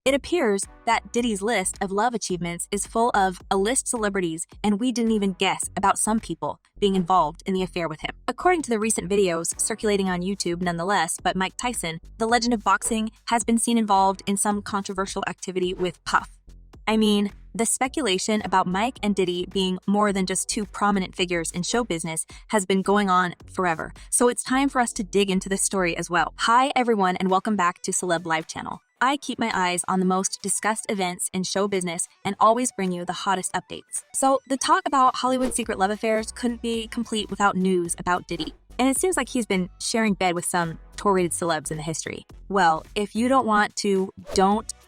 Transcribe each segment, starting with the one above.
It appears that Diddy's list of love achievements is full of A-list celebrities, and we didn't even guess about some people being involved in the affair with him. According to the recent videos circulating on YouTube nonetheless, but Mike Tyson, the legend of boxing, has been seen involved in some controversial activity with Puff. I mean, the speculation about Mike and Diddy being more than just two prominent figures in show business has been going on forever, so it's time for us to dig into this story as well. Hi everyone, and welcome back to Celeb Live Channel. I keep my eyes on the most discussed events in show business and always bring you the hottest updates. So the talk about Hollywood secret love affairs couldn't be complete without news about Diddy. And it seems like he's been sharing bed with some tour-rated celebs in the history. Well, if you don't want to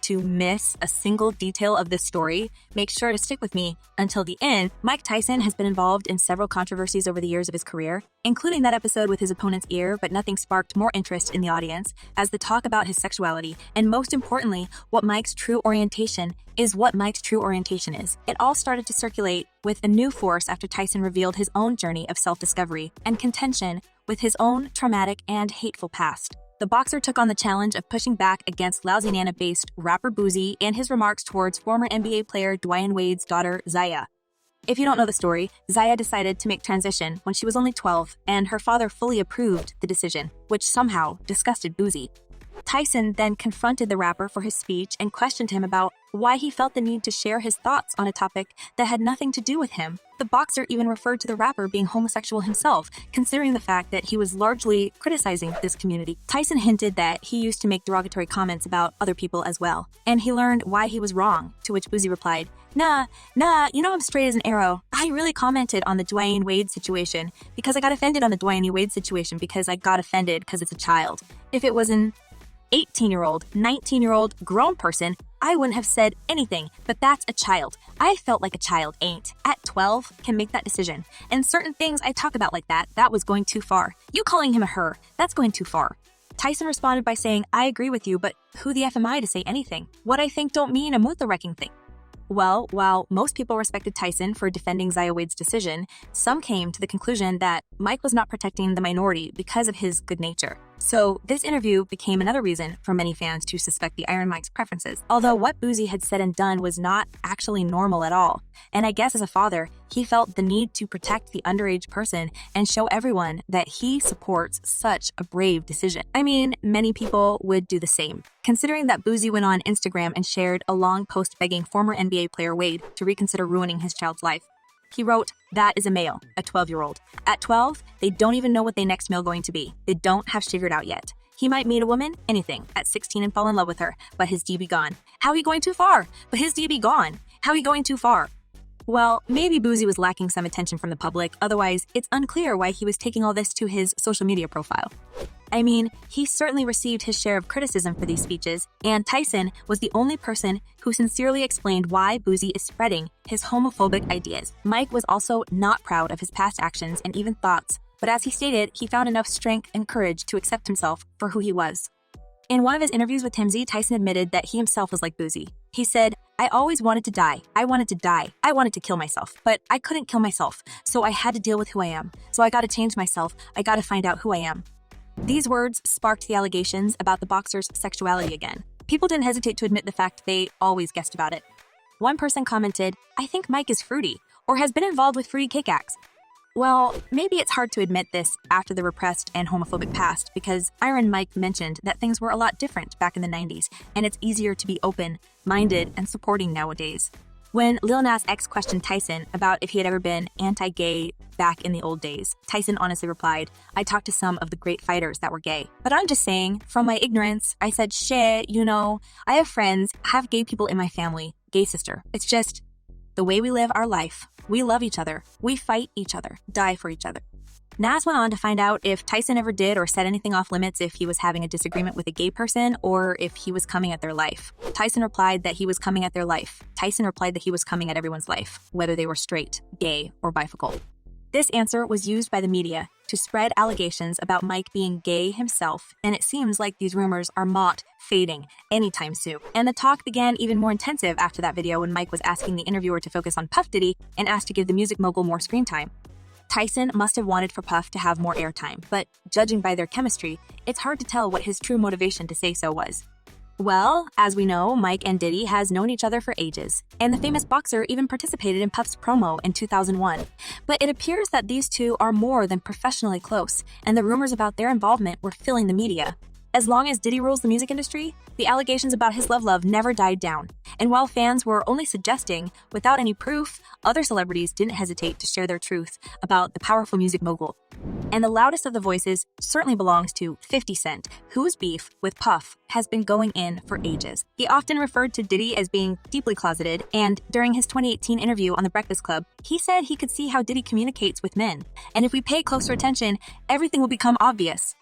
miss a single detail of this story, make sure to stick with me until the end. Mike Tyson has been involved in several controversies over the years of his career, including that episode with his opponent's ear, but nothing sparked more interest in the audience as the talk about his sexuality, and most importantly, what Mike's true orientation is. It all started to circulate with a new force after Tyson revealed his own journey of self-discovery and contention with his own traumatic and hateful past. The boxer took on the challenge of pushing back against Lousy Nana-based rapper Boosie and his remarks towards former NBA player Dwyane Wade's daughter, Zaya. If you don't know the story, Zaya decided to make transition when she was only 12, and her father fully approved the decision, which somehow disgusted Boosie. Tyson then confronted the rapper for his speech and questioned him about why he felt the need to share his thoughts on a topic that had nothing to do with him. The boxer even referred to the rapper being homosexual himself, considering the fact that he was largely criticizing this community. Tyson hinted that he used to make derogatory comments about other people as well, and he learned why he was wrong, to which Boosie replied, Nah, you know I'm straight as an arrow. I really commented on the Dwyane Wade situation because I got offended on the Dwyane Wade situation because I got offended because it's a child. If it was an 18-year-old, 19-year-old grown person, I wouldn't have said anything, but that's a child. I felt like a child ain't. At 12, can make that decision. And certain things I talk about like that was going too far. You calling him a her, that's going too far. Tyson responded by saying, I agree with you, but who the F am I to say anything? What I think don't mean a mutha-wrecking thing. Well, while most people respected Tyson for defending Zaya Wade's decision, some came to the conclusion that Mike was not protecting the minority because of his good nature. So this interview became another reason for many fans to suspect the Iron Mike's preferences, although what Boosie had said and done was not actually normal at all. And I guess as a father, he felt the need to protect the underage person and show everyone that he supports such a brave decision. I mean, many people would do the same. Considering that Boosie went on Instagram and shared a long post begging former NBA player Wade to reconsider ruining his child's life. He wrote, that is a male, a 12-year-old. At 12, they don't even know what their next meal going to be. They don't have figured out yet. He might meet a woman, anything, at 16 and fall in love with her, but his D be gone. How he going too far? But his D be gone. How he going too far? Well, maybe Boosie was lacking some attention from the public, otherwise it's unclear why he was taking all this to his social media profile. I mean, he certainly received his share of criticism for these speeches, and Tyson was the only person who sincerely explained why Boosie is spreading his homophobic ideas. Mike was also not proud of his past actions and even thoughts, but as he stated, he found enough strength and courage to accept himself for who he was. In one of his interviews with TMZ, Tyson admitted that he himself was like Boosie. He said, I always wanted to die. I wanted to die. I wanted to kill myself, but I couldn't kill myself, so I had to deal with who I am. So I gotta change myself. I gotta find out who I am. These words sparked the allegations about the boxer's sexuality again. People didn't hesitate to admit the fact they always guessed about it. One person commented, I think Mike is fruity, or has been involved with fruity cake acts. Well, maybe it's hard to admit this after the repressed and homophobic past, because Iron Mike mentioned that things were a lot different back in the 90s, and it's easier to be open-minded and supporting nowadays. When Lil Nas X questioned Tyson about if he had ever been anti-gay back in the old days, Tyson honestly replied, I talked to some of the great fighters that were gay. But I'm just saying, from my ignorance, I said, shit, you know, I have friends, have gay people in my family, gay sister. It's just the way we live our life. We love each other. We fight each other, die for each other. Nas went on to find out if Tyson ever did or said anything off limits if he was having a disagreement with a gay person or if he was coming at their life. Tyson replied that he was coming at their life. Tyson replied that he was coming at everyone's life, whether they were straight, gay, or bifocal. This answer was used by the media to spread allegations about Mike being gay himself, and it seems like these rumors are not fading anytime soon. And the talk began even more intensive after that video when Mike was asking the interviewer to focus on Puff Diddy and asked to give the music mogul more screen time. Tyson must have wanted for Puff to have more airtime, but judging by their chemistry, it's hard to tell what his true motivation to say so was. Well, as we know, Mike and Diddy has known each other for ages, and the famous boxer even participated in Puff's promo in 2001. But it appears that these two are more than professionally close, and the rumors about their involvement were filling the media. As long as Diddy rules the music industry, the allegations about his love never died down. And while fans were only suggesting, without any proof, other celebrities didn't hesitate to share their truth about the powerful music mogul. And the loudest of the voices certainly belongs to 50 Cent, whose beef with Puff has been going in for ages. He often referred to Diddy as being deeply closeted, and during his 2018 interview on The Breakfast Club, he said he could see how Diddy communicates with men. And if we pay closer attention, everything will become obvious.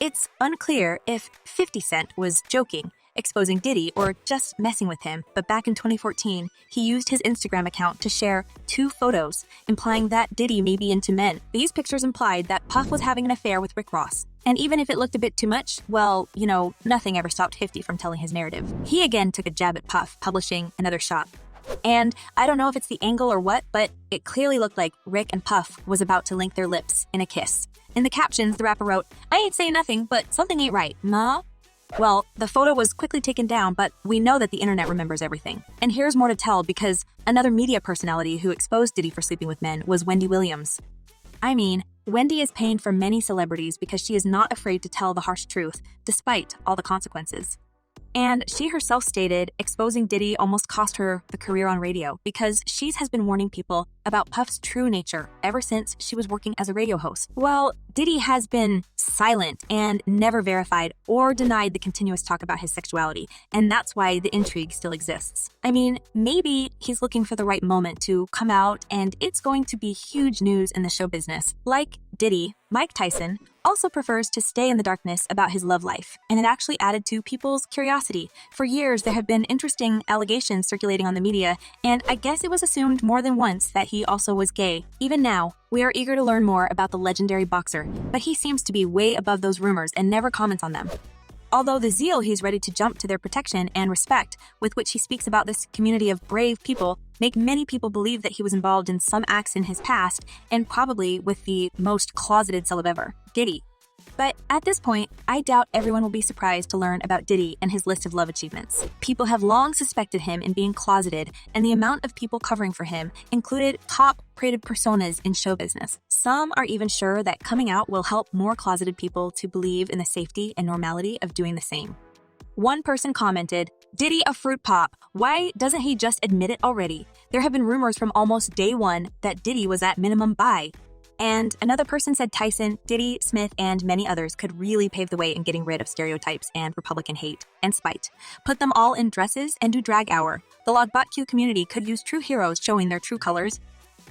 It's unclear if 50 Cent was joking, exposing Diddy, or just messing with him, but back in 2014, he used his Instagram account to share 2 photos, implying that Diddy may be into men. These pictures implied that Puff was having an affair with Rick Ross. And even if it looked a bit too much, well, nothing ever stopped 50 from telling his narrative. He again took a jab at Puff, publishing another shot. And I don't know if it's the angle or what, but it clearly looked like Rick and Puff was about to link their lips in a kiss. In the captions, the rapper wrote, "I ain't saying nothing, but something ain't right, nah?" Well, the photo was quickly taken down, but we know that the internet remembers everything. And here's more to tell, because another media personality who exposed Diddy for sleeping with men was Wendy Williams. I mean, Wendy is paying for many celebrities because she is not afraid to tell the harsh truth, despite all the consequences. And she herself stated exposing Diddy almost cost her the career on radio because she has been warning people about Puff's true nature ever since she was working as a radio host. Well, Diddy has been silent and never verified or denied the continuous talk about his sexuality, and that's why the intrigue still exists. I mean, maybe he's looking for the right moment to come out, and it's going to be huge news in the show business. Like Diddy, Mike Tyson also prefers to stay in the darkness about his love life, and it actually added to people's curiosity. For years, there have been interesting allegations circulating on the media, and I guess it was assumed more than once that he also was gay. Even now, we are eager to learn more about the legendary boxer, but he seems to be way above those rumors and never comments on them. Although the zeal he's ready to jump to their protection and respect with which he speaks about this community of brave people make many people believe that he was involved in some acts in his past, and probably with the most closeted celeb ever, Diddy. But at this point, I doubt everyone will be surprised to learn about Diddy and his list of love achievements. People have long suspected him in being closeted, and the amount of people covering for him included top-rated personas in show business. Some are even sure that coming out will help more closeted people to believe in the safety and normality of doing the same. One person commented, "Diddy a fruit pop. Why doesn't he just admit it already? There have been rumors from almost day one that Diddy was at minimum bi." And another person said Tyson, Diddy, Smith, and many others could really pave the way in getting rid of stereotypes and Republican hate and spite. Put them all in dresses and do drag hour. The LGBTQ community could use true heroes showing their true colors.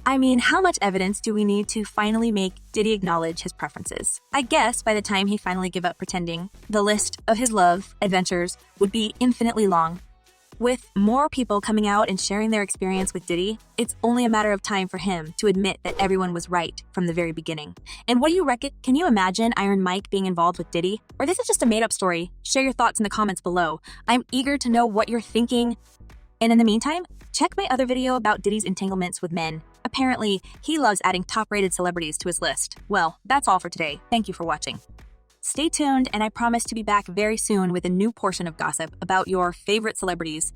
I mean, how much evidence do we need to finally make Diddy acknowledge his preferences? I guess by the time he finally gave up pretending, the list of his love adventures would be infinitely long. With more people coming out and sharing their experience with Diddy, it's only a matter of time for him to admit that everyone was right from the very beginning. And what do you reckon? Can you imagine Iron Mike being involved with Diddy? Or this is just a made-up story? Share your thoughts in the comments below. I'm eager to know what you're thinking. And in the meantime, check my other video about Diddy's entanglements with men. Apparently, he loves adding top-rated celebrities to his list. Well, that's all for today. Thank you for watching. Stay tuned, and I promise to be back very soon with a new portion of gossip about your favorite celebrities.